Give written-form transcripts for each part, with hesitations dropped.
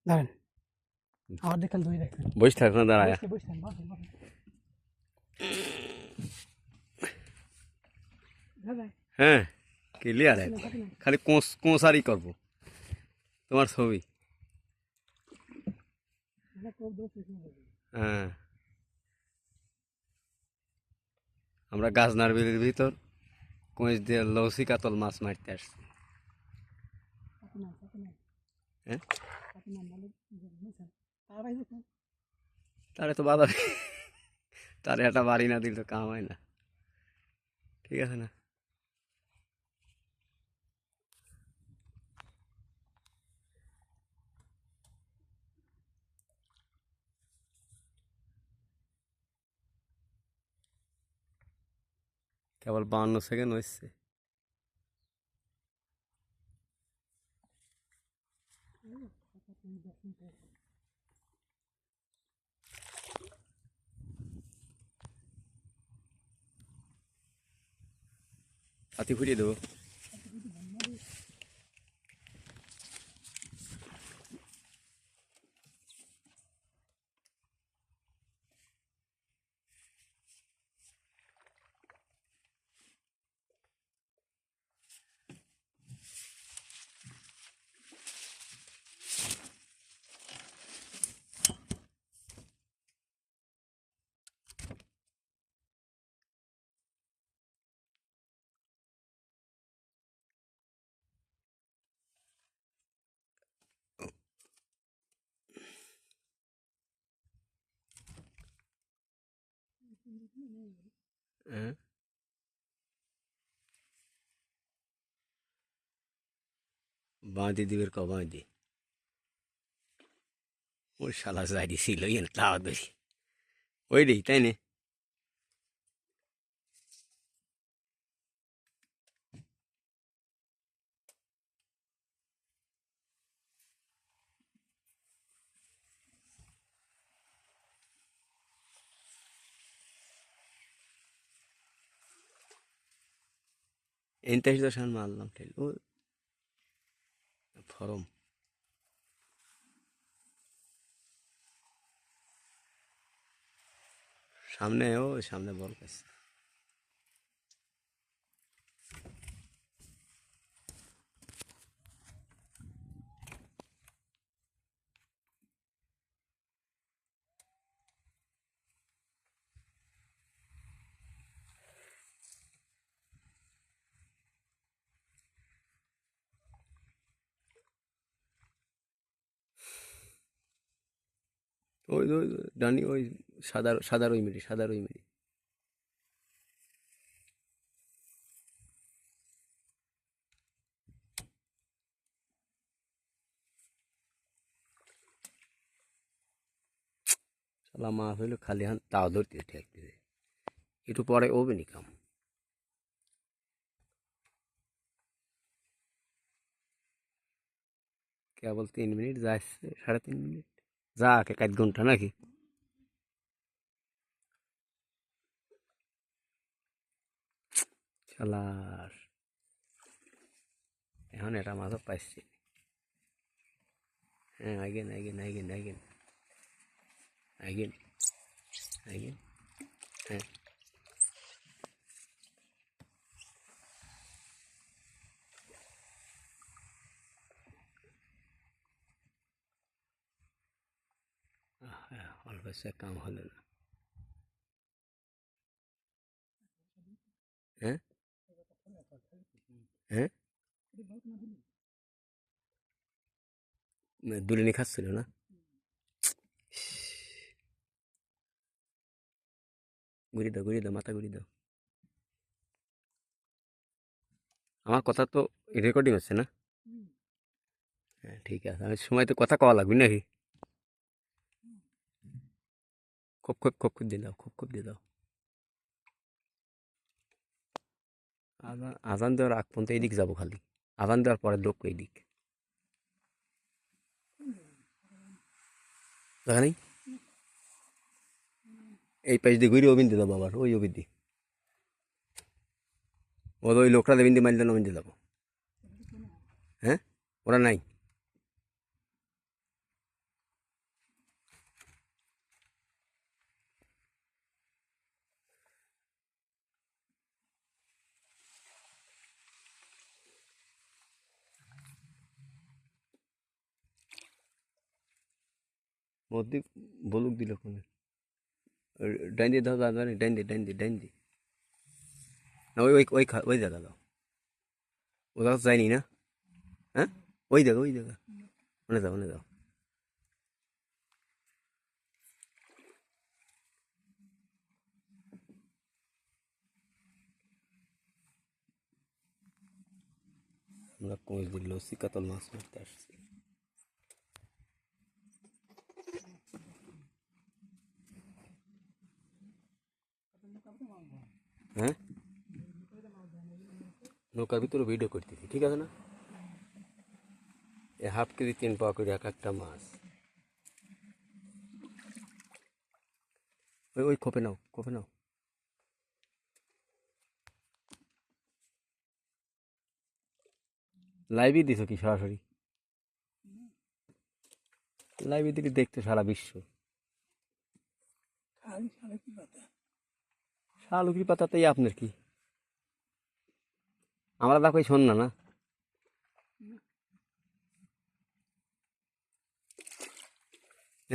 দাঁড়ান আমার দেখেন দুই দেখেন বসে থাক না দাঁড়ায় বসেন বসেন দাদা হ্যাঁ ক্লিয়ার খালি কোঁসারি করবো তোমার ছবি হ্যাঁ আমরা গাজনার বিলের ভিতর কোঁচ দিয়ে লৌসি কাতল মাছ মারতে আসছি হ্যাঁ তারে তো বাধা তারে একটা বাড়ি না দিল তো কাম হয় না ঠিক আছে না কেবল 52 সেকেন্ড হচ্ছে পাতি ফুটিয়ে দেবো হ্যাঁ বাঁধি দিবের ক বাঁধি ওই শালা যাই ছিল তাও বেশি ওই রে তাই না এনতাইশ দশান মারলাম ঠেল ও ফরম সামনে ও সামনে বল পাচ্ছে ওই ওই ডানি ওই সাদা সাদার ওই মিটি সাদার ওই মিটি শালা মাছ হইলো খালি হান তাও ধরতে ঠেকতে একটু পরে ওবে নি কাম কেবল 3 মিনিট যাচ্ছে 3.5 মিনিট যা কে 1 ঘন্টা নাকি শালার এখন এটা মাছও পাইছি হ্যাঁ again again again again again again হ্যাঁ অল্প সে কাম হলো না হ্যাঁ হ্যাঁ দুলিনি খাচ্ছিল না ঘুরি দাও মাথা ঘুরি দাও আমার কথা তো রেকর্ডিং হচ্ছে না হ্যাঁ ঠিক আছে আমি সময় তো কথা কওয়া লাগবে নাকি খুব খুব খুব খুব দিয়ে দাও খুব খুব দিয়ে দাও আজান দেওয়ার আগ পর্যন্ত এইদিক যাবো খালি আজান দেওয়ার পরে লোক এইদিক দেখা নেই এই পাশ দিয়ে ঘুরে অবিন দিয়ে যাবো আবার ওই অবিন দিয়ে ওই লোকটা দেবিন দিয়ে মাইল অবিন দিয়ে যাবো হ্যাঁ ওরা নাই মধ্যে বলুক দিল কোনে ডাইন দিয়ে দাও দাদা ডাইন দিয়ে ডাইন দিয়ে ডাইন দিয়ে না ওই জায়গা দাও ও জায়গা যায়নি না হ্যাঁ ওই জায়গা ওনে যাও আমরা কোচ দিল কাতল মাছ মারতে আসছি হ্যাঁ নৌকার ভিতরে ভিডিও করতেছি ঠিক আছে না এ হাফ কেজি 3 পাওয়া করে এক একটা মাছ ওই খোপে নাও লাইভই দিছো কি সরাসরি লাইভে দিকে দেখতো সারা বিশ্ব শালুকি পাতাতেই আপনার কি আমরা দেখো শোন না না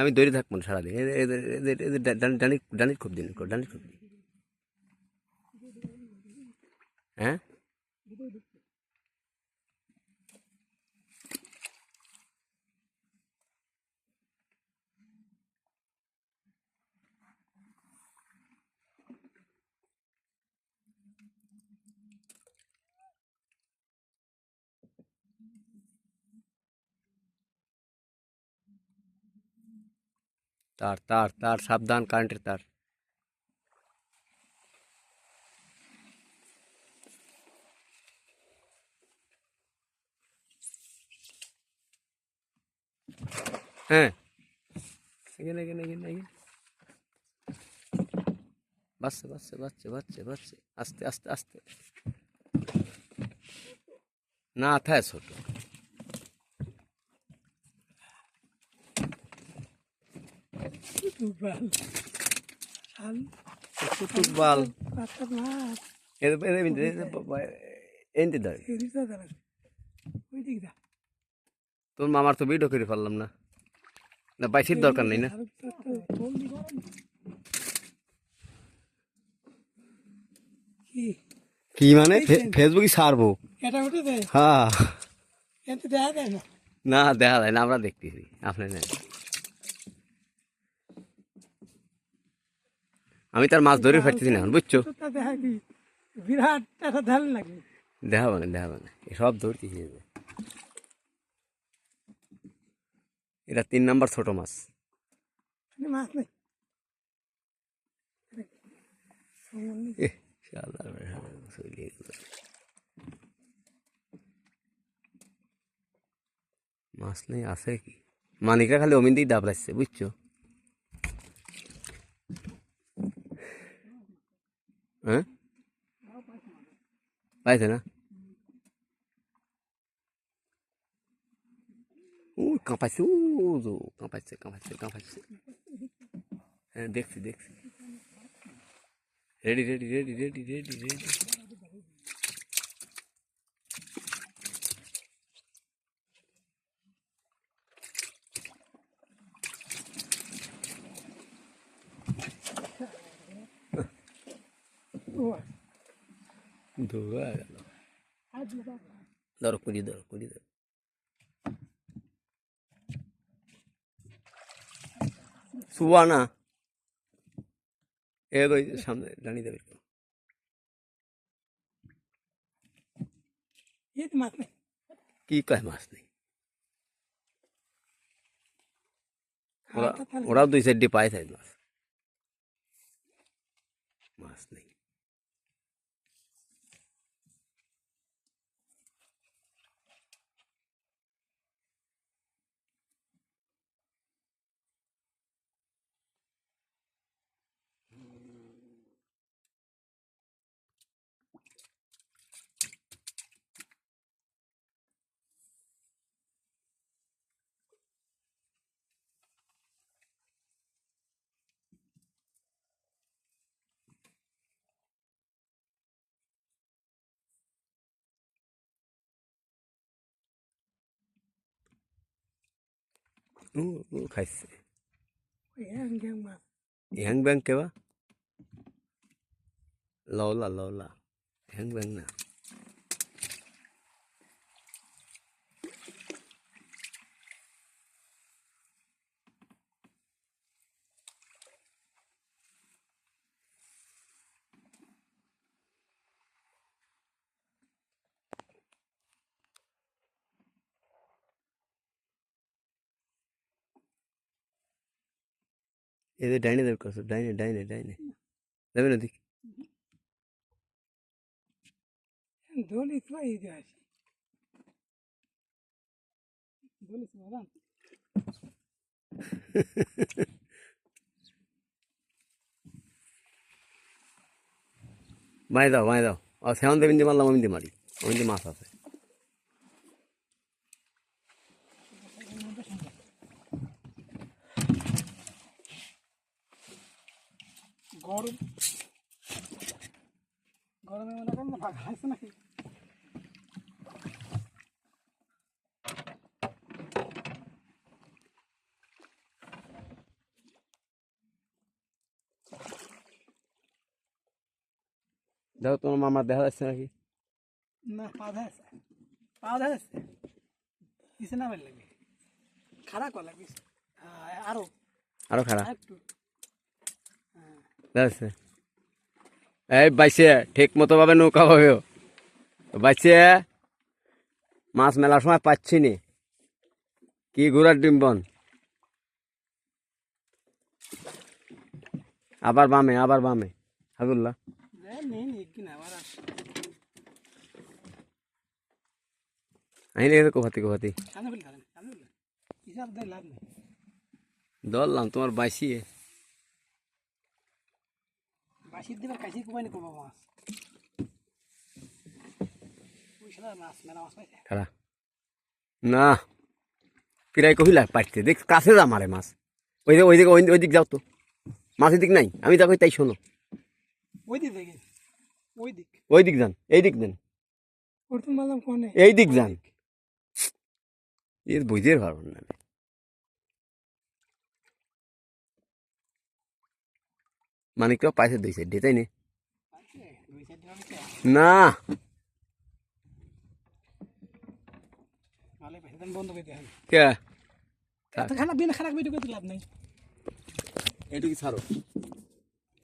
আমি দৌড়ে থাকবো না সারাদিন এদের ডানির খুব দিন ডানির খুব দিন হ্যাঁ তার সাবধান কারেন্টের তার হ্যাঁ এখানে বাচ্চা আস্তে না থায় ছোট কুতুকবাল এনতে দাঁড়ি তোর মামার তো ভিডিও করে পারলাম না না বাইশের দরকার নেই না কি মানে ফেসবুকে ছাড়বো হ্যাঁ না দেখা যায় না আমরা দেখতেছি আপনি না আমি তার মাছ ধরে ফেলতেছি না বুঝছো বিরাট একটা ধান লাগে দেখাবো না সব ধরতেছি এটা 3 নাম্বার ছোট মাছ মাছ নেই মাছ নেই আছে কি মানিকরা খালি অমিন দিয়ে দাবলাচ্ছে বুঝছো হ্যাঁ পাইছে না কাঁপাইছে কাঁপাইছে হ্যাঁ দেখছি রেডি ধোয়া গেল ধরো কুড়ি ধরো সুবানা এ সামনে জানিয়ে দেবে কি কয় মাছ নেই ওরাও 2 সাইড দিয়ে পায় সাইড মাছ নেই খাইছে ওই হ্যাং গ্যাং মাছ হ্যাং ব্যাং কেবা লওলা হ্যাং ব্যাং না এদের ডাইনে দেখ করছো ডাইনে যাবে না দেখি দোলি তো এই যে আসি দোলি তো বাবা বাঁধে দাও আর সেমন দেবেন যে মারলাম আমি দিয়ে মারি আমি দিয়ে মাছ আছে গরম গরমে মনে করেন না ভাগ আছে নাকি দেখো তোমার মামার দেখা যাচ্ছে নাকি না পাওয়া যাচ্ছে কিসে না ভালো লাগে খারাপ করা লাগবে আরো খারাপ একটু দেখা যাচ্ছে এই বাইছে ঠিক মতো ভাবে নৌকা হবে বাইছে মাছ মেলার সময় পাচ্ছি নি কি ঘোড়ার ডিম্বন আবার বামে হাজুল্লাহ নেই কিনা আবার আইলে গেছে কোফাতি সামনে ফেলে হিসাব দেয় লাভ নেই ধরলাম তোমার বাইসি বাসির দিবার কাশি কুমাইনি করবো মাছ ওই সাদা মাছ মেলা মাছ পাইছে খারা না প্রায় কহিলা পাইতে দেখ কাছে যা মারে মাছ ওই দিক যাও তো মাছের দিক নাই আমি দেখো তাই শোনো ওই দিক দেখে ওই দিক যান এই দিক যান ওর তো মারলাম কোনে এই দিক যান এর বুঝতে পারবো না মানে কেউ পাইছে দিয়েছে ডেটাই নে না ভালো পাইছে বন্ধ করে দিয়ে কে খানা বিনা খারাপ ভিডিও করতে লাভ নেই এটুকু ছাড়ো